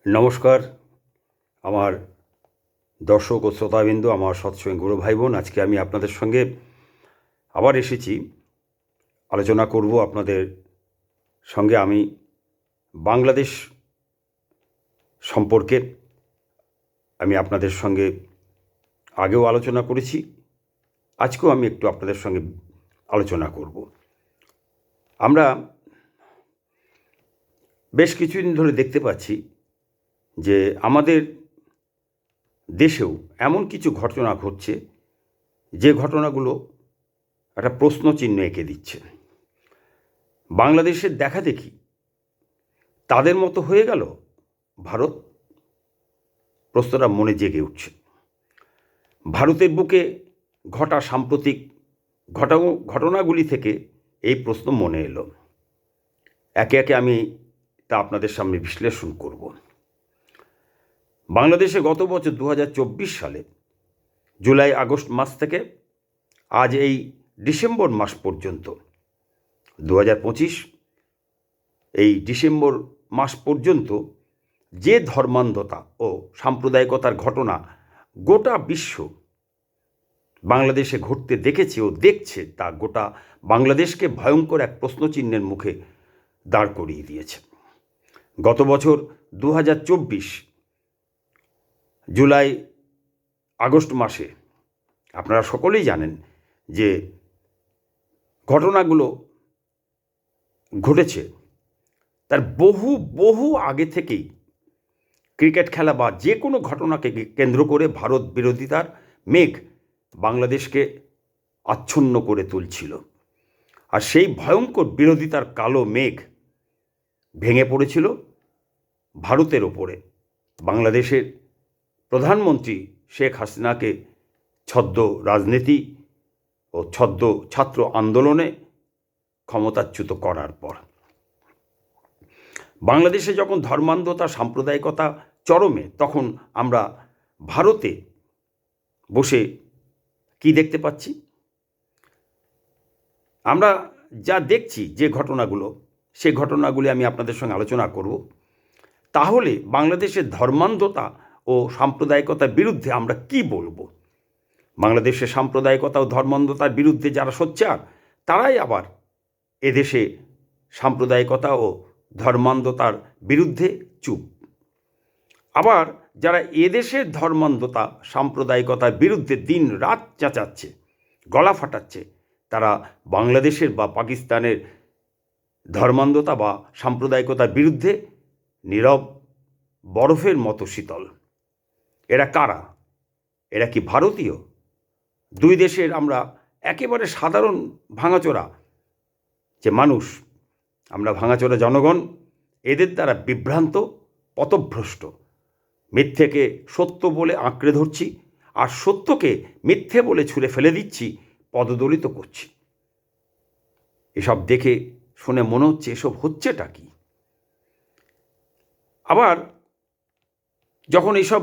নমস্কার আমার দর্শক ও শ্রোতাবিন্দু, আমার সৎসঙ্গী গুরু ভাই বোন। আজকে আমি আপনাদের সঙ্গে আবার এসেছি, আলোচনা করব আপনাদের সঙ্গে আমি বাংলাদেশ সম্পর্কে। আমি আপনাদের সঙ্গে আগেও আলোচনা করেছি, আজকেও আমি একটু আপনাদের সঙ্গে আলোচনা করব। আমরা বেশ কিছুদিন ধরে দেখতে পাচ্ছি যে আমাদের দেশেও এমন কিছু ঘটনা ঘটছে যে ঘটনাগুলো একটা প্রশ্নচিহ্ন এঁকে দিচ্ছে। বাংলাদেশের দেখা দেখি তাদের মতো হয়ে গেল ভারত, প্রশ্নটা মনে জেগে উঠছে। ভারতের বুকে ঘটা সাম্প্রতিক ঘটনাগুলি থেকে এই প্রশ্ন মনে এলো। একে একে আমি তা আপনাদের সামনে বিশ্লেষণ করব। বাংলাদেশে গত বছর 2024 সালে জুলাই আগস্ট মাস থেকে আজ এই ডিসেম্বর মাস পর্যন্ত 2025 এই ডিসেম্বর মাস পর্যন্ত যে ধর্মান্ধতা ও সাম্প্রদায়িকতার ঘটনা গোটা বিশ্ব বাংলাদেশে ঘটতে দেখেছে ও দেখছে, তা গোটা বাংলাদেশকে ভয়ঙ্কর এক প্রশ্নচিহ্নের মুখে দাঁড় করিয়ে দিয়েছে। গত বছর 2024 জুলাই আগস্ট মাসে আপনারা সকলেই জানেন যে ঘটনাগুলো ঘটেছে তার বহু বহু আগে থেকেই। ক্রিকেট খেলা বা যে কোনো ঘটনাকে কেন্দ্র করে ভারত বিরোধিতার মেঘ বাংলাদেশকে আচ্ছন্ন করে তুলছিল। আর সেই ভয়ঙ্কর বিরোধিতার কালো মেঘ ভেঙে পড়েছিল ভারতের ওপরে। বাংলাদেশের প্রধানমন্ত্রী শেখ হাসিনাকে ছদ্ম রাজনীতি ও ছদ্ম ছাত্র আন্দোলনে ক্ষমতাচ্যুত করার পর বাংলাদেশে যখন ধর্মান্ধতা সাম্প্রদায়িকতা চরমে, তখন আমরা ভারতে বসে কি দেখতে পাচ্ছি? আমরা যা দেখছি যে ঘটনাগুলো, সে ঘটনাগুলি আমি আপনাদের সঙ্গে আলোচনা করব। তাহলে বাংলাদেশের ধর্মান্ধতা ও সাম্প্রদায়িকতার বিরুদ্ধে আমরা কি বলবো? বাংলাদেশের সাম্প্রদায়িকতা ও ধর্মান্ধতার বিরুদ্ধে যারা সোচ্চার, তারাই আবার এদেশে সাম্প্রদায়িকতা ও ধর্মান্ধতার বিরুদ্ধে চুপ। আবার যারা এদেশের ধর্মান্ধতা সাম্প্রদায়িকতার বিরুদ্ধে দিন রাত চেঁচাচ্ছে, গলা ফাটাচ্ছে, তারা বাংলাদেশের বা পাকিস্তানের ধর্মান্ধতা বা সাম্প্রদায়িকতার বিরুদ্ধে নীরব বরফের মতো শীতল। এরা কারা? এরা কি ভারতীয়? দুই দেশের আমরা একেবারে সাধারণ ভাঙাচোরা যে মানুষ, আমরা ভাঙাচোরা জনগণ, এদের দ্বারা বিভ্রান্ত, পথভ্রষ্ট। মিথ্যেকে সত্য বলে আঁকড়ে ধরছি, আর সত্যকে মিথ্যে বলে ছুঁড়ে ফেলে দিচ্ছি, পদদলিত করছি। এসব দেখে শুনে মনে হচ্ছে এসব হচ্ছেটা কি? আবার যখন এইসব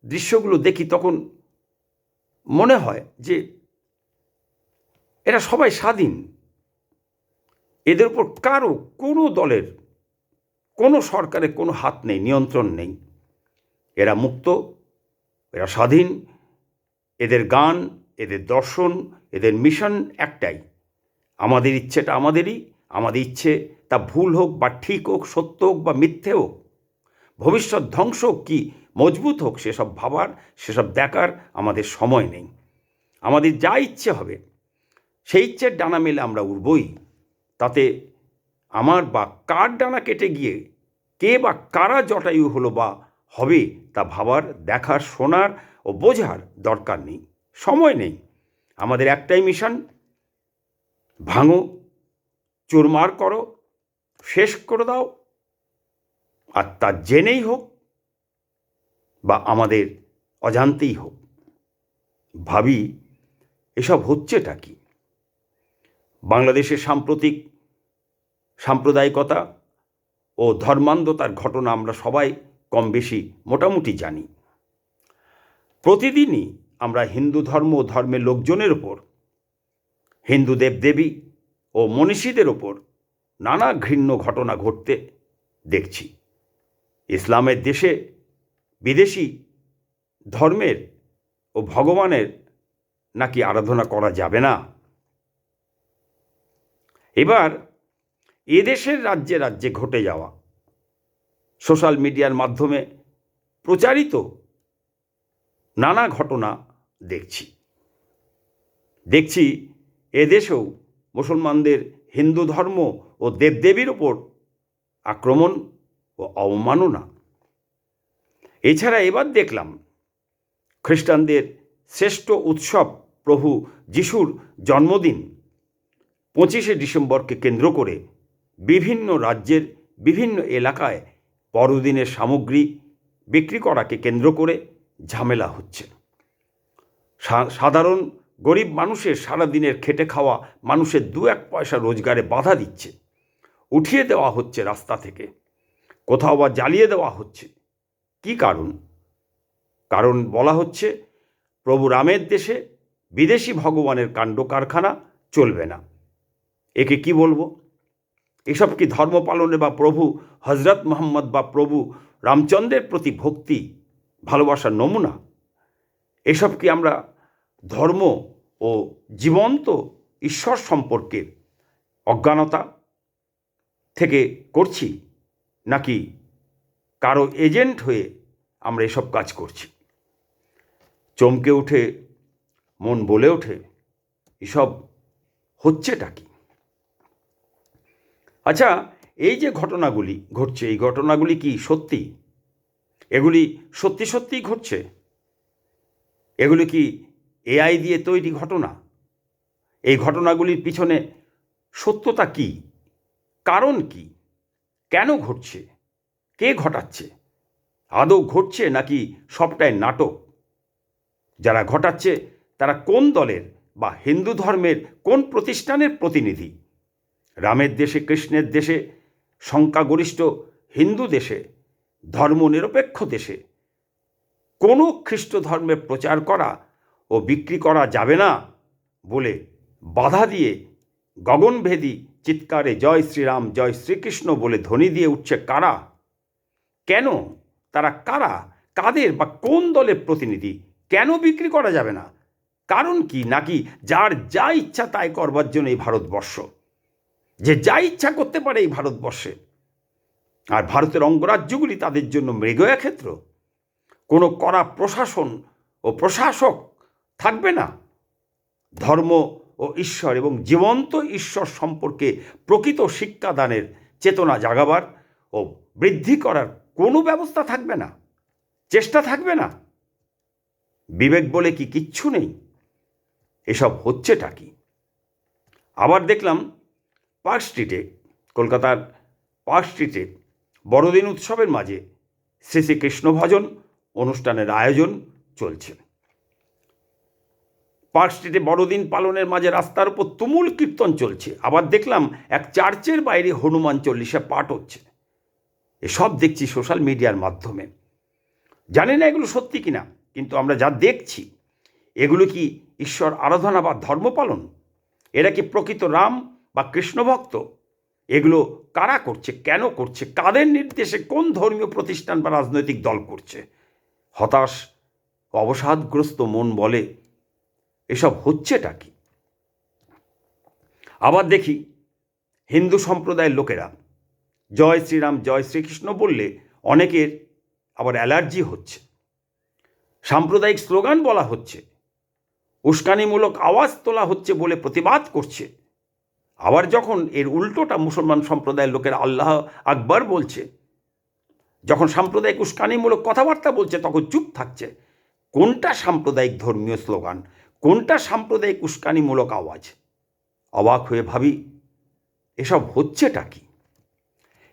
দৃশ্যগুলো দেখি তখন মনে হয় যে এরা সবাই স্বাধীন, এদের উপর কারো কোনো দলের কোনো সরকারের কোনো হাত নেই, নিয়ন্ত্রণ নেই। এরা মুক্ত, এরা স্বাধীন। এদের গান, এদের দর্শন, এদের মিশন একটাই, আমাদের ইচ্ছেটা আমাদেরই, আমাদের ইচ্ছে তা ভুল হোক বা ঠিক হোক, সত্য হোক বা মিথ্যে হোক, ভবিষ্যৎ ধ্বংস হোক কি মজবুত হোক, সেসব ভাবার, সেসব দেখার আমাদের সময় নেই। আমাদের যা ইচ্ছে হবে সেই ইচ্ছের ডানা মেলে আমরা উড়বই। তাতে আমার বা কার ডানা কেটে গিয়ে কে বা কারা জটায়ু হলো বা হবে, তা ভাবার, দেখার, শোনার ও বোঝার দরকার নেই, সময় নেই। আমাদের একটাই মিশন, ভাঙো, চুরমার করো, শেষ করে দাও। আর তা জেনেই হোক বা আমাদের অজান্তেই হোক। ভাবি এসব হচ্ছেটা কি? বাংলাদেশের সাম্প্রতিক সাম্প্রদায়িকতা ও ধর্মান্ধতার ঘটনা আমরা সবাই কম বেশি মোটামুটি জানি। প্রতিদিনই আমরা হিন্দু ধর্ম ও ধর্মের লোকজনের ওপর, হিন্দু দেবদেবী ও মনীষীদের ওপর নানা ঘৃণ্য ঘটনা ঘটতে দেখছি। ইসলামের দেশে বিদেশি ধর্মের ও ভগবানের নাকি আরাধনা করা যাবে না? এবার এদেশের রাজ্যে রাজ্যে ঘটে যাওয়া সোশ্যাল মিডিয়ার মাধ্যমে প্রচারিত নানা ঘটনা দেখছি এদেশেও মুসলমানদের হিন্দু ধর্ম ও দেবদেবীর ওপর আক্রমণ ও অবমাননা। এছাড়া এবার দেখলাম খ্রিস্টানদের শ্রেষ্ঠ উৎসব প্রভু যিশুর জন্মদিন 25শে ডিসেম্বরকে কেন্দ্র করে বিভিন্ন রাজ্যের বিভিন্ন এলাকায় বড়দিনের সামগ্রী বিক্রি করাকে কেন্দ্র করে ঝামেলা হচ্ছে। সাধারণ গরিব মানুষের সারাদিনের খেটে খাওয়া মানুষের 2-1 পয়সা রোজগারে বাধা দিচ্ছে, উঠিয়ে দেওয়া হচ্ছে রাস্তা থেকে, কোথাও বা জ্বালিয়ে দেওয়া হচ্ছে। কি কারণ বলা হচ্ছে প্রভু রামের দেশে বিদেশি ভগবানের কাণ্ড কারখানা চলবে না। একে কি বলবো? এসব কি ধর্ম পালনে বা প্রভু হজরত মোহাম্মদ বা প্রভু রামচন্দ্রের প্রতি ভক্তি ভালোবাসার নমুনা? এসব কি আমরা ধর্ম ও জীবন্ত ঈশ্বর সম্পর্কের অজ্ঞানতা থেকে করছি, নাকি কারো এজেন্ট হয়ে আমরা এসব কাজ করছি? চমকে উঠে মন বলে ওঠে, এসব হচ্ছেটা কি? আচ্ছা, এই যে ঘটনাগুলি ঘটছে, এই ঘটনাগুলি কি সত্যি? এগুলি সত্যি সত্যিই ঘটছে? এগুলি কি এআই দিয়ে তৈরি ঘটনা? এই ঘটনাগুলির পিছনে সত্যতা কি? কারণ কি? কেন ঘটছে? কে ঘটাচ্ছে? আদৌ ঘটছে নাকি সবটাই নাটক? যারা ঘটাচ্ছে তারা কোন দলের বা হিন্দু ধর্মের কোন প্রতিষ্ঠানের প্রতিনিধি? রামের দেশে, কৃষ্ণের দেশে, সংখ্যাগরিষ্ঠ হিন্দু দেশে, ধর্মনিরপেক্ষ দেশে কোনো খ্রিস্ট ধর্মের প্রচার করা ও বিক্রি করা যাবে না বলে বাধা দিয়ে গগনভেদী চিৎকারে জয় শ্রীরাম, জয় শ্রীকৃষ্ণ বলে ধ্বনি দিয়ে উঠছে কারা? কেন? তারা কারা? কাদের বা কোন দলের প্রতিনিধি? কেন বিক্রি করা যাবে না? কারণ কি? নাকি যার যা ইচ্ছা তাই করবার জন্য এই ভারতবর্ষ, যে যা ইচ্ছা করতে পারে এই ভারতবর্ষে, আর ভারতের অঙ্গরাজ্যগুলি তাদের জন্য মৃগয়া ক্ষেত্র? কোনো কড়া প্রশাসন ও প্রশাসক থাকবে না? ধর্ম ও ঈশ্বর এবং জীবন্ত ঈশ্বর সম্পর্কে প্রকৃত শিক্ষাদানের চেতনা জাগাবার ও বৃদ্ধি করার কোনো ব্যবস্থা থাকবে না? চেষ্টা থাকবে না? বিবেক বলে কি কিচ্ছু নেই? এসব হচ্ছেটা কি? আবার দেখলাম পার্ক স্ট্রিটে, কলকাতার পার্ক স্ট্রিটে বড়দিন উৎসবের মাঝে শ্রী শ্রী কৃষ্ণ ভজন অনুষ্ঠানের আয়োজন চলছে। পার্ক স্ট্রিটে বড়দিন পালনের মাঝে রাস্তার উপর তুমুল কীর্তন চলছে। আবার দেখলাম এক চার্চের বাইরে হনুমান চল্লিশা পাঠ হচ্ছে। এসব দেখছি সোশ্যাল মিডিয়ার মাধ্যমে। জানি না এগুলো সত্যি কিনা, কিন্তু আমরা যা দেখছি এগুলো কি ঈশ্বর আরাধনা বা ধর্ম পালন? এরা কি প্রকৃত রাম বা কৃষ্ণ ভক্ত? এগুলো কারা করছে? কেন করছে? কাদের নির্দেশে কোন ধর্মীয় প্রতিষ্ঠান বা রাজনৈতিক দল করছে? হতাশ, অবসাদগ্রস্ত মন বলে, এসব হচ্ছেটা কি? আবার দেখি হিন্দু সম্প্রদায়ের লোকেরা জয় শ্রীরাম, জয় শ্রীকৃষ্ণ বললে অনেকের আবার অ্যালার্জি হচ্ছে। সাম্প্রদায়িক স্লোগান বলা হচ্ছে, উস্কানিমূলক আওয়াজ তোলা হচ্ছে বলে প্রতিবাদ করছে। আবার যখন এর উল্টোটা মুসলমান সম্প্রদায়ের লোকেরা আল্লাহ আকবার বলছে, যখন সাম্প্রদায়িক উস্কানিমূলক কথাবার্তা বলছে, তখন চুপ থাকছে। কোনটা সাম্প্রদায়িক ধর্মীয় স্লোগান? কোনটা সাম্প্রদায়িক উস্কানিমূলক আওয়াজ? অবাক হয়ে ভাবি, এসব হচ্ছেটা কি?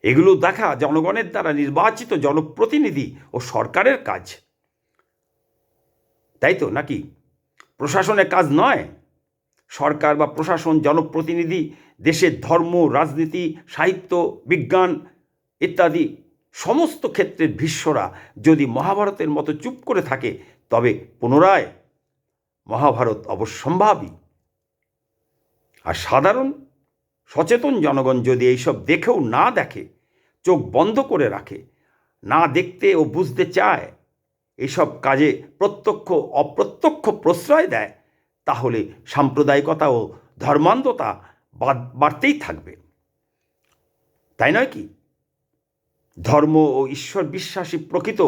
এগুলো দেখা জনগণের দ্বারা নির্বাচিত জনপ্রতিনিধি ও সরকারের কাজ, তাই তো? নাকি প্রশাসনের কাজ নয়? সরকার বা প্রশাসন, জনপ্রতিনিধি দেশের ধর্ম, রাজনীতি, সাহিত্য, বিজ্ঞান ইত্যাদি সমস্ত ক্ষেত্রের ভীষ্মরা যদি মহাভারতের মতো চুপ করে থাকে, তবে পুনরায় মহাভারত অবশ্যম্ভাবী। আর সাধারণ সচেতন জনগণ যদি এইসব দেখেও না দেখে, চোখ বন্ধ করে রাখে, না দেখতে ও বুঝতে চায়, এইসব কাজে প্রত্যক্ষ অপ্রত্যক্ষ প্রশ্রয় দেয়, তাহলে সাম্প্রদায়িকতা ও ধর্মান্ধতা বাড়তেই থাকবে, তাই নয় কি? ধর্ম ও ঈশ্বর বিশ্বাসী প্রকৃত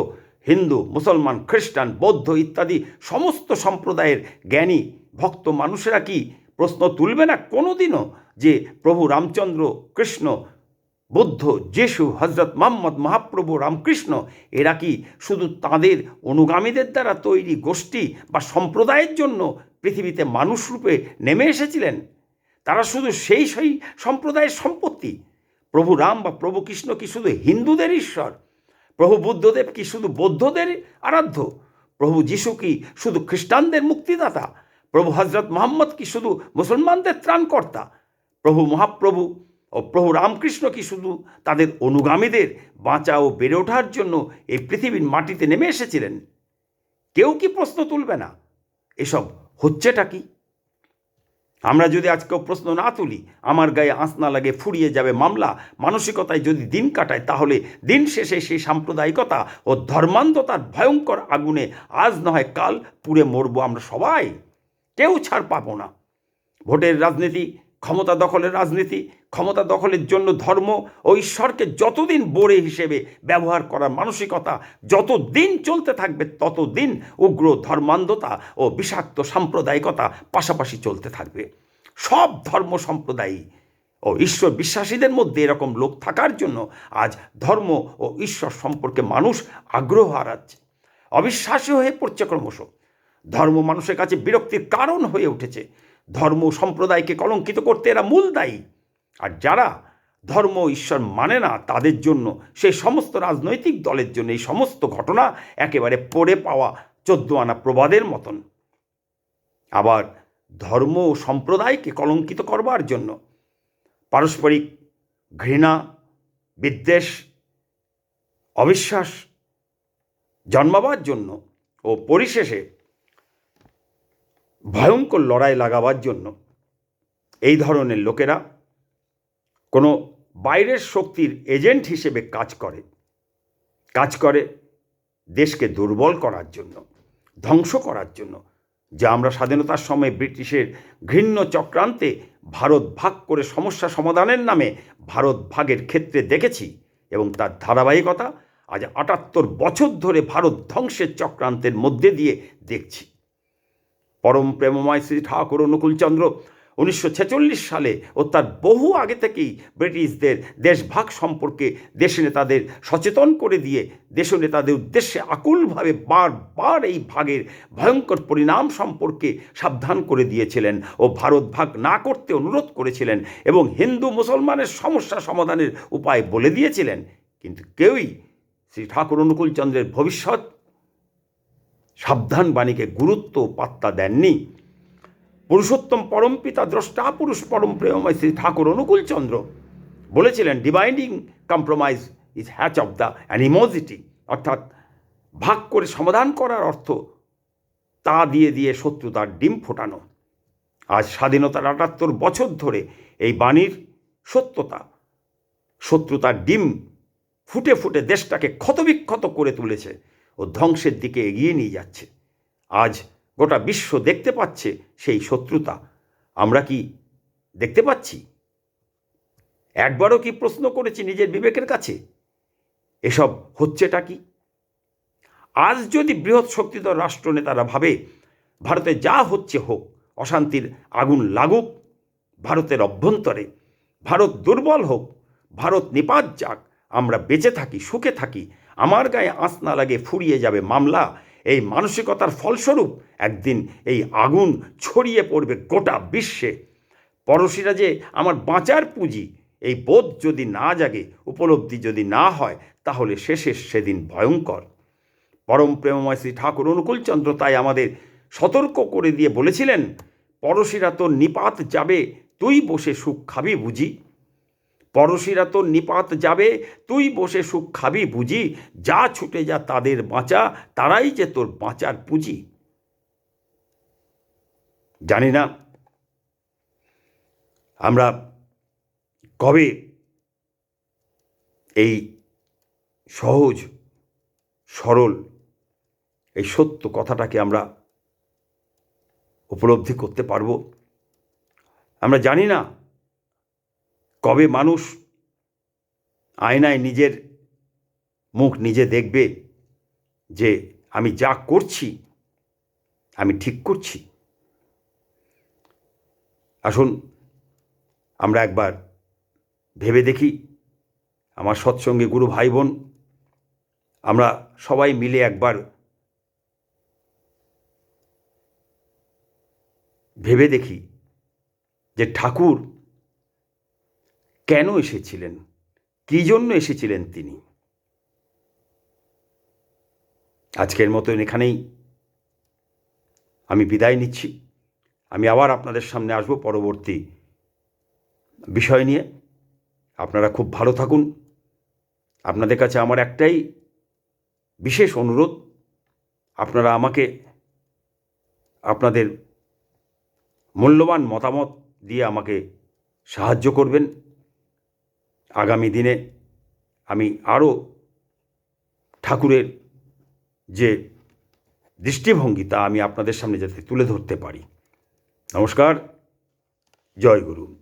হিন্দু, মুসলমান, খ্রিস্টান, বৌদ্ধ ইত্যাদি সমস্ত সম্প্রদায়ের জ্ঞানী ভক্ত মানুষেরা কি প্রশ্ন তুলবে না কোনোদিনও যে প্রভু রামচন্দ্র, কৃষ্ণ, বুদ্ধ, যিশু, হজরত মুহাম্মদ, মহাপ্রভু রামকৃষ্ণ এরা কি শুধু তাঁদের অনুগামীদের দ্বারা তৈরি গোষ্ঠী বা সম্প্রদায়ের জন্য পৃথিবীতে মানুষরূপে নেমে এসেছিলেন? তারা শুধু সেই সম্প্রদায়ের সম্পত্তি? প্রভু রাম বা প্রভু কৃষ্ণ কি শুধু হিন্দুদের ঈশ্বর? প্রভু বুদ্ধদেব কি শুধু বৌদ্ধদের আরাধ্য? প্রভু যিশু কি শুধু খ্রিস্টানদের মুক্তিদাতা? প্রভু হজরত মুহাম্মদ কি শুধু মুসলমানদের ত্রাণকর্তা? প্রভু মহাপ্রভু ও প্রভু রামকৃষ্ণ কি শুধু তাদের অনুগামীদের বাঁচা ও বেড়ে ওঠার জন্য এই পৃথিবীর মাটিতে নেমে এসেছিলেন? কেউ কি প্রশ্ন তুলবে না? এসব হচ্ছেটা কি? আমরা যদি আজকেও প্রশ্ন না তুলি, আমার গায়ে আঁচ না লাগে ফুরিয়ে যাবে মামলা মানসিকতায় যদি দিন কাটায়, তাহলে দিন শেষে সেই সাম্প্রদায়িকতা ও ধর্মান্ধতার ভয়ঙ্কর আগুনে আজ না হয় কাল পুড়ে মরবো আমরা সবাই। কেউ ছাড় পাবো না। ভোটের রাজনীতি, ক্ষমতা দখলের রাজনীতি, ক্ষমতা দখলের জন্য ধর্ম ও ঈশ্বরকে যতদিন বোড়ে হিসেবে ব্যবহার করার মানসিকতা যতদিন চলতে থাকবে, ততদিন উগ্র ধর্মান্ধতা ও বিষাক্ত সাম্প্রদায়িকতা পাশাপাশি চলতে থাকবে। সব ধর্ম সম্প্রদায়ী ও ঈশ্বর বিশ্বাসীদের মধ্যে এরকম লোক থাকার জন্য আজ ধর্ম ও ঈশ্বর সম্পর্কে মানুষ আগ্রহ হারাচ্ছে, অবিশ্বাসী হয়ে পড়ছে ক্রমশ। ধর্ম মানুষের কাছে বিরক্তির কারণ হয়ে উঠেছে। ধর্ম সম্প্রদায়কে কলঙ্কিত করতে এরা মূল দায়ী। আর যারা ধর্ম ঈশ্বর মানে না, তাদের জন্য, সেই সমস্ত রাজনৈতিক দলের জন্য এই সমস্ত ঘটনা একেবারে পড়ে পাওয়া 14 আনা প্রবাদের মতন। আবার ধর্ম ও সম্প্রদায়কে কলঙ্কিত করবার জন্য পারস্পরিক ঘৃণা, বিদ্বেষ, অবিশ্বাস জন্মাবার জন্য ও পরিশেষে ভয়ঙ্কর লড়াই লাগাবার জন্য এই ধরনের লোকেরা কোনো বাইরের শক্তির এজেন্ট হিসেবে কাজ করে দেশকে দুর্বল করার জন্য, ধ্বংস করার জন্য। যা আমরা স্বাধীনতার সময় ব্রিটিশের ঘৃণ্য চক্রান্তে ভারত ভাগ করে সমস্যা সমাধানের নামে ভারত ভাগের ক্ষেত্রে দেখেছি, এবং তার ধারাবাহিকতা আজ 78 বছর ধরে ভারত ধ্বংসের চক্রান্তের মধ্যে দিয়ে দেখছি। পরম প্রেমময় শ্রী ঠাকুর অনুকূলচন্দ্র 1946 সালে ও তার বহু আগে থেকেই ব্রিটিশদের দেশভাগ সম্পর্কে দেশনেতাদের সচেতন করে দিয়ে দেশনেতাদের উদ্দেশ্যে আকুলভাবে বারবার এই ভাগের ভয়ঙ্কর পরিণাম সম্পর্কে সাবধান করে দিয়েছিলেন ও ভারত ভাগ না করতে অনুরোধ করেছিলেন এবং হিন্দু মুসলমানের সমস্যা সমাধানের উপায় বলে দিয়েছিলেন। কিন্তু কেউই শ্রী ঠাকুর অনুকূলচন্দ্রের ভবিষ্যৎ সাবধান বাণীকে গুরুত্ব পাত্তা দেননি। পুরুষোত্তম পরমপিতা দ্রষ্টা পুরুষ পরম প্রেমময় শ্রী ঠাকুর অনুকূলচন্দ্র বলেছিলেন, dividing compromise is hatch of the animosity, অর্থাৎ ভাগ করে সমাধান করার অর্থ তা দিয়ে দিয়ে শত্রুতার ডিম ফোটানো। আজ স্বাধীনতার 78 বছর ধরে এই বাণীর শত্রুতার ডিম ফুটে ফুটে দেশটাকে ক্ষতবিক্ষত করে তুলেছে ও ধ্বংসের দিকে এগিয়ে নিয়ে যাচ্ছে। আজ গোটা বিশ্ব দেখতে পাচ্ছে সেই শত্রুতা। আমরা কি দেখতে পাচ্ছি? একবারও কি প্রশ্ন করেছি নিজের বিবেকের কাছে এসব হচ্ছেটা কি? আজ যদি বৃহৎ শক্তিধর রাষ্ট্রনেতারা ভাবে ভারতে যা হচ্ছে হোক, অশান্তির আগুন লাগুক ভারতের অভ্যন্তরে, ভারত দুর্বল হোক, ভারত নিপাত যাক, আমরা বেঁচে থাকি, সুখে থাকি, আমার গায়ে আঁচ না লাগে ফুরিয়ে যাবে মামলা, এই মানসিকতার ফলস্বরূপ একদিন এই আগুন ছড়িয়ে পড়বে গোটা বিশ্বে। পড়শিরা যে আমার বাঁচার পুঁজি, এই বোধ যদি না জাগে, উপলব্ধি যদি না হয়, তাহলে শেষের সেদিন ভয়ঙ্কর। পরম প্রেমময় শ্রী ঠাকুর অনুকূলচন্দ্র তাই আমাদের সতর্ক করে দিয়ে বলেছিলেন, পড়শিরা তো নিপাত যাবে, তুই বসে সুখ খাবি বুঝি। পড়শিরা তো নিপাত যাবে, তুই বসে সুখ খাবি বুঝি, যা ছুটে যা তাদের বাঁচা, তারাই যে তোর বাঁচার পুঁজি। জানি না আমরা কবে এই সহজ সরল এই সত্য কথাটাকে আমরা উপলব্ধি করতে পারব। আমরা জানি না কবে মানুষ আয়নায় নিজের মুখ নিজে দেখবে যে আমি যা করছি আমি ঠিক করছি। আসুন আমরা একবার ভেবে দেখি, আমার সৎসঙ্গী গুরু ভাই বোন, আমরা সবাই মিলে একবার ভেবে দেখি যে ঠাকুর কেন এসেছিলেন, কী জন্য এসেছিলেন তিনি। আজকের মতন এখানেই আমি বিদায় নিচ্ছি। আমি আবার আপনাদের সামনে আসব পরবর্তী বিষয় নিয়ে। আপনারা খুব ভালো থাকুন। আপনাদের কাছে আমার একটাই বিশেষ অনুরোধ, আপনারা আমাকে আপনাদের মূল্যবান মতামত দিয়ে আমাকে সাহায্য করবেন। আগামী দিনে আমি আরও ঠাকুরের যে দৃষ্টিভঙ্গি তা আমি আপনাদের সামনে যাতে তুলে ধরতে পারি। নমস্কার, জয় গুরু।